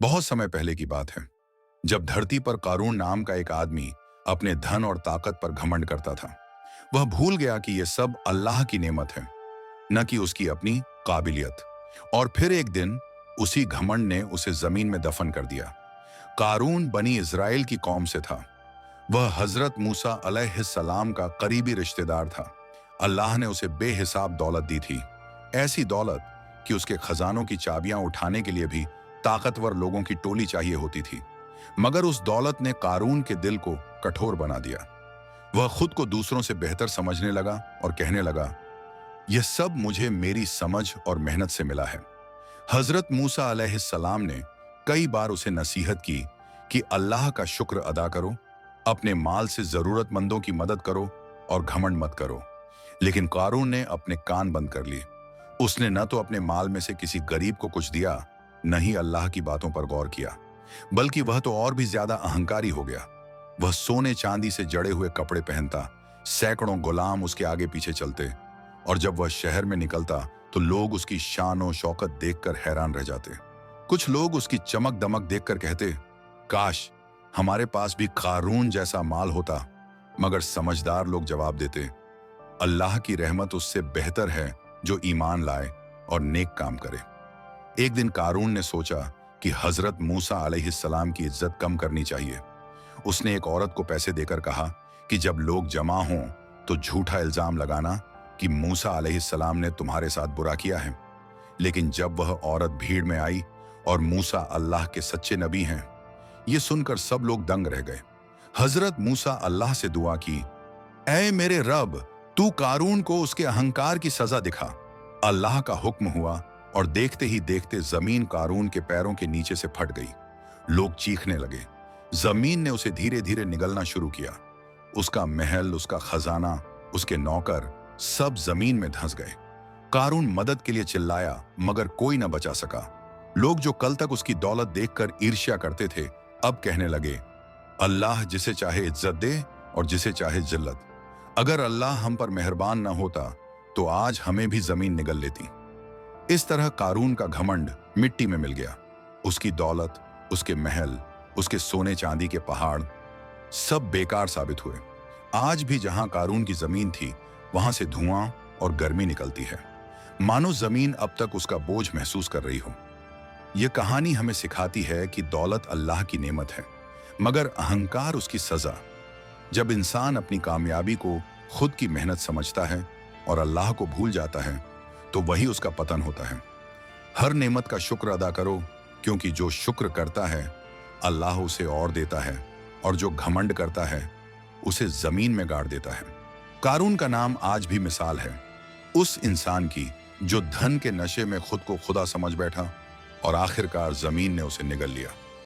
बहुत समय पहले की बात है, जब धरती पर कारून नाम का एक आदमी अपने धन और ताकत पर घमंड करता था। वह भूल गया कि यह सब अल्लाह की नेमत है, न कि उसकी अपनी काबिलियत। और फिर एक दिन उसी घमंड ने उसे जमीन में दफन कर दिया। कारून बनी इज़राइल की कौम से था। वह हजरत मूसा अलैहिस्सलाम का करीबी रिश्तेदार था। अल्लाह ने उसे बेहिसाब दौलत दी थी, ऐसी दौलत कि उसके खजानों की चाबियां उठाने के लिए भी ताकतवर लोगों की टोली चाहिए होती थी। मगर उस दौलत ने कारून के दिल को कठोर बना दिया। वह खुद को दूसरों से बेहतर समझने लगा और कहने लगा, यह सब मुझे मेरी समझ और मेहनत से मिला है। हजरत मूसा अलैहिस्सलाम ने कई बार उसे नसीहत की कि अल्लाह का शुक्र अदा करो, अपने माल से जरूरतमंदों की मदद करो और घमंड मत करो। लेकिन कारून ने अपने कान बंद कर लिए। उसने न तो अपने माल में से किसी गरीब को कुछ दिया, न ही अल्लाह की बातों पर गौर किया, बल्कि वह तो और भी ज्यादा अहंकारी हो गया। वह सोने चांदी से जड़े हुए कपड़े पहनता, सैकड़ों गुलाम उसके आगे पीछे चलते, और जब वह शहर में निकलता तो लोग उसकी शान और शौकत देखकर हैरान रह जाते। कुछ लोग उसकी चमक दमक देखकर कहते, काश हमारे पास भी कारून जैसा माल होता। मगर समझदार लोग जवाब देते, अल्लाह की रहमत उससे बेहतर है जो ईमान लाए और नेक काम करे। एक दिन कारून ने सोचा कि हजरत मूसा अलैहिस्सलाम की इज्जत कम करनी चाहिए। उसने एक औरत को पैसे देकर कहा कि जब लोग जमा हों तो झूठा इल्जाम लगाना कि मूसा अलैहिस्सलाम ने तुम्हारे साथ बुरा किया है। लेकिन जब वह औरत भीड़ में आई और मूसा अल्लाह के सच्चे नबी हैं, ये सुनकर सब लोग दंग रह गए। हजरत मूसा अल्लाह से दुआ की, ऐ मेरे रब, तू कारून को उसके अहंकार की सजा दिखा। अल्लाह का हुक्म हुआ और देखते ही देखते जमीन कारून के पैरों के नीचे से फट गई। लोग चीखने लगे। जमीन ने उसे धीरे धीरे निगलना शुरू किया। उसका महल, उसका खजाना, उसके नौकर सब जमीन में धंस गए। कारून मदद के लिए चिल्लाया, मगर कोई न बचा सका। लोग जो कल तक उसकी दौलत देखकर ईर्ष्या करते थे, अब कहने लगे, अल्लाह जिसे चाहे इज्जत दे और जिसे चाहे जिल्लत। अगर अल्लाह हम पर मेहरबान न होता तो आज हमें भी जमीन निगल लेती। इस तरह कारून का घमंड मिट्टी में मिल गया। उसकी दौलत, उसके महल, उसके सोने चांदी के पहाड़ सब बेकार साबित हुए। आज भी जहां कारून की जमीन थी, वहां से धुआं और गर्मी निकलती है, मानो जमीन अब तक उसका बोझ महसूस कर रही हो। यह कहानी हमें सिखाती है कि दौलत अल्लाह की नेमत है, मगर अहंकार उसकी सजा। जब इंसान अपनी कामयाबी को खुद की मेहनत समझता है और अल्लाह को भूल जाता है, तो वही उसका पतन होता है। हर नेमत का शुक्र अदा करो, क्योंकि जो शुक्र करता है अल्लाह उसे और देता है, और जो घमंड करता है उसे जमीन में गाड़ देता है। कारून का नाम आज भी मिसाल है उस इंसान की जो धन के नशे में खुद को खुदा समझ बैठा और आखिरकार जमीन ने उसे निगल लिया।